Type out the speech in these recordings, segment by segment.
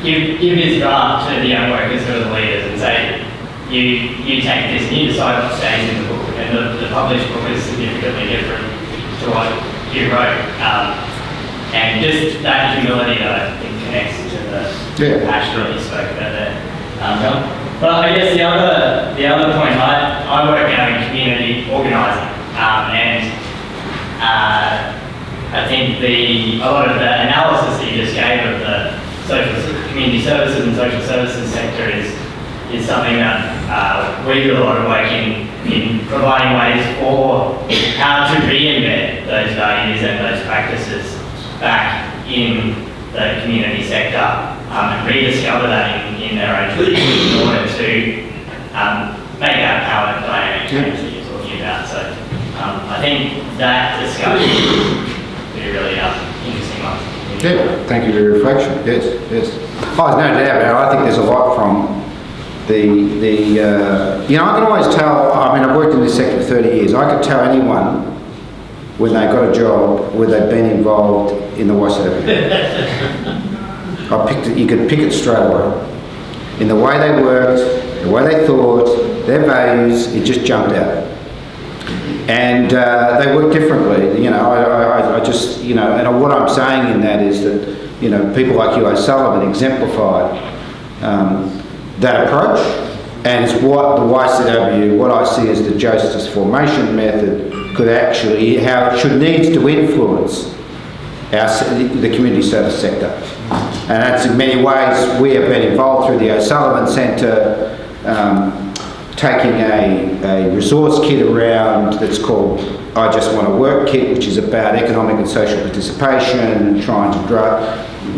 give his draft to the young workers who are the leaders and say, you take this and you decide what stays in the book. And the published book is significantly different to what you wrote. And just that humility that I think connects to the passion that you spoke about there. But I guess the other point, I work now in community organising, and I think a lot of the analysis that you just gave of the community services and social services sector is something that we do a lot of work in providing ways for how to reinvent those values and those practices back in the community sector and rediscover that in their own communities in order to make that power dynamic change that you're talking about. So I think that discussion will be a really interesting one. Yeah, thank you for your reflection. Yes. Oh, there's no doubt about it. I think there's a lot from you know, I can always tell, I mean, I've worked in this sector for 30 years, I could tell anyone when they got a job where they'd been involved in the YCW. You could pick it straight away. In the way they worked, the way they thought, their values, it just jumped out. And they work differently, you know, I just, you know, and what I'm saying in that is that, you know, people like Hugh O'Sullivan exemplified that approach, and it's what the YCW, what I see as the justice formation method, could actually, how it needs to influence the community service sector. And that's in many ways, we have been involved through the O'Sullivan Centre, taking a resource kit around that's called I Just Want to Work Kit, which is about economic and social participation and trying to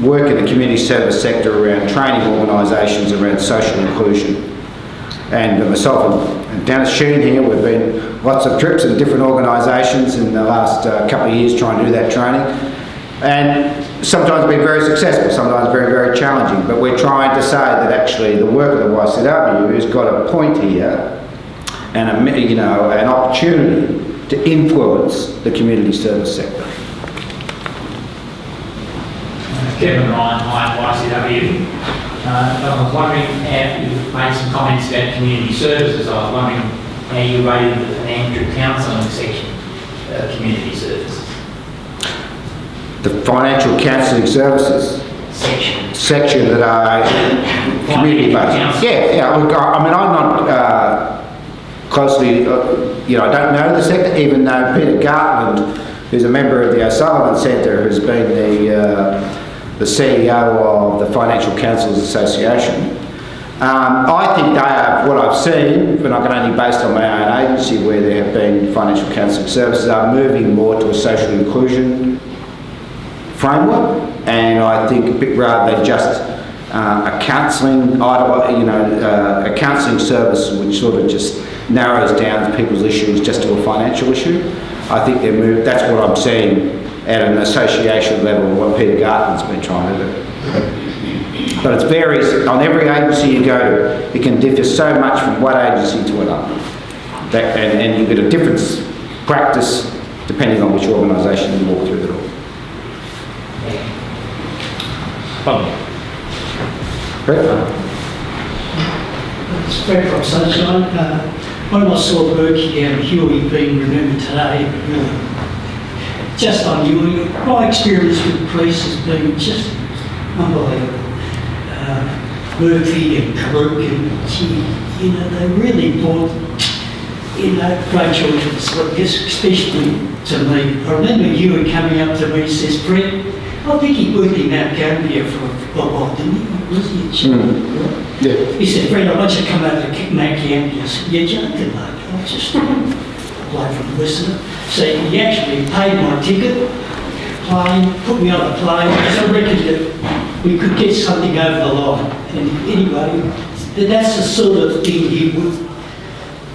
work in the community service sector around training organisations around social inclusion. And myself and Dennis Sheen here, we've been lots of trips in different organisations in the last couple of years trying to do that training. And sometimes been very successful, sometimes very, very challenging. But we're trying to say that actually the work of the YCW has got a point here and an opportunity to influence the community service sector. Kevin Ryan, YCW. I was wondering, you made some comments about community services. I was wondering how you rated the financial counselling section of community services. The financial counselling services section that are community based. Yeah. Look, I mean, I'm not closely, I don't know the sector, even though Peter Gartland, who's a member of the O'Sullivan Centre, who's been the CEO of the Financial Counsellors Association. I think they are, what I've seen, but I can only based on my own agency where there have been financial counselling services, are moving more to a social inclusion framework, and I think a bit rather than just a counselling, a counselling service which sort of just narrows down people's issues just to a financial issue. I think they're moved. That's what I'm seeing at an association level, what Peter Gartland's been trying to do. But it varies on every agency you go to. It can differ so much from one agency to another, and you get a different practice depending on which organisation you walk through the door. It's Brett from Sunshine. When I saw Berkey and Huey being remembered today, really, just on Huey, my experience with police has been just unbelievable. Murphy and Karuk and they really brought, great children's work, especially to me. I remember Huey coming up to me and says, Brett, I think he worked in Mount Gambier for a while, didn't he? Was he? Yeah. He said, Brett, I want you to come over to Mount Gambier. I said, you're joking, mate. I just applied from Whistler. So he actually paid my ticket, plane, put me on a plane, so I reckoned that we could get something over the line. And anyway, that's the sort of thing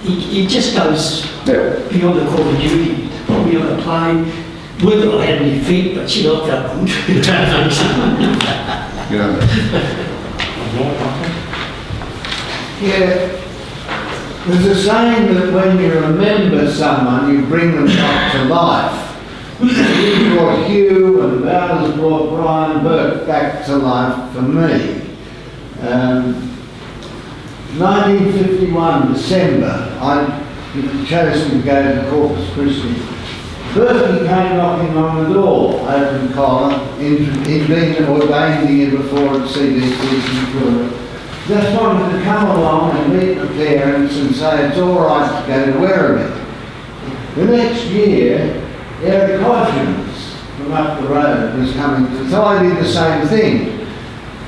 he just goes beyond the call of duty. Put me on a plane. Whether I had any feet, but she knocked up on Yeah. There's a saying that when you remember someone, you bring them back to life. You brought Hugh and Val has brought Brian Burke back to life for me. 1951 December, I chose to go to Corpus Christi. Bertie came knocking on the door, open collar. He'd been ordained the year before at CDC Centurion. Just wanted to come along and meet the parents and say it's all right to go to Werribee. The next year, Eric Hodgins from up the road was coming to, so I did the same thing.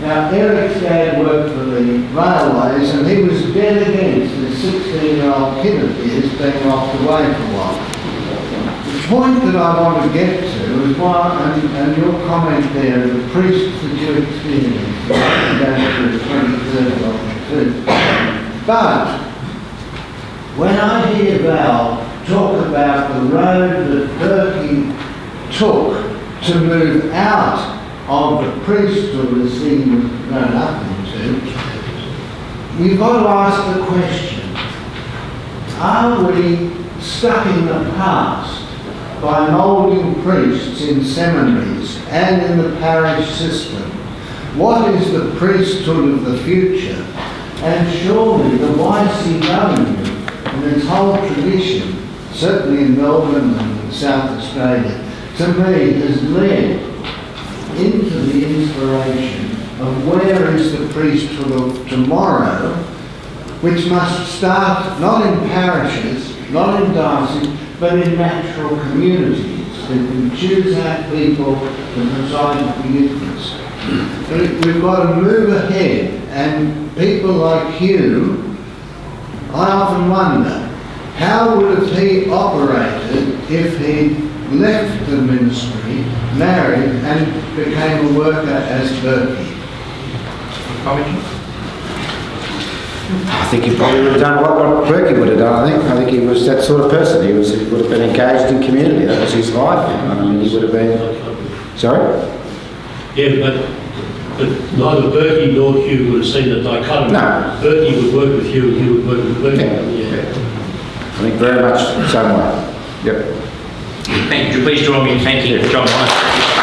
Now, Eric's dad worked for the railways and he was dead against this 16-year-old kid of his being locked away for a while. The point that I want to get to is why, and your comment there, the priests that you experienced, going through the 23rd of too. But when I hear Val talk about the road that Berkey took to move out of the priesthood as he was grown up into, we've got to ask the question, are we stuck in the past by moulding priests in seminaries and in the parish system? What is the priesthood of the future? And surely the YCW and its whole tradition, certainly in Melbourne and in South Australia, to me has led into the inspiration of where is the priesthood of tomorrow, which must start not in parishes, not in dioceses, but in natural communities that can choose out people to preside at the Eucharist. We've got to move ahead, and people like Hugh, I often wonder, how would have he operated if he left the ministry, married, and became a worker as Berkey? I think he probably would have done what Berkey would have done. I think he was that sort of person. He would have been engaged in community. That was his life. I mean, he would have been. Sorry? Yeah, but neither Berkey nor Hugh would have seen the dichotomy. No. Berkey would work with Hugh, and Hugh would work with Berkey. Yeah. I think very much the same way. Yep. Thank you. Please join me in thanking John Bonnice.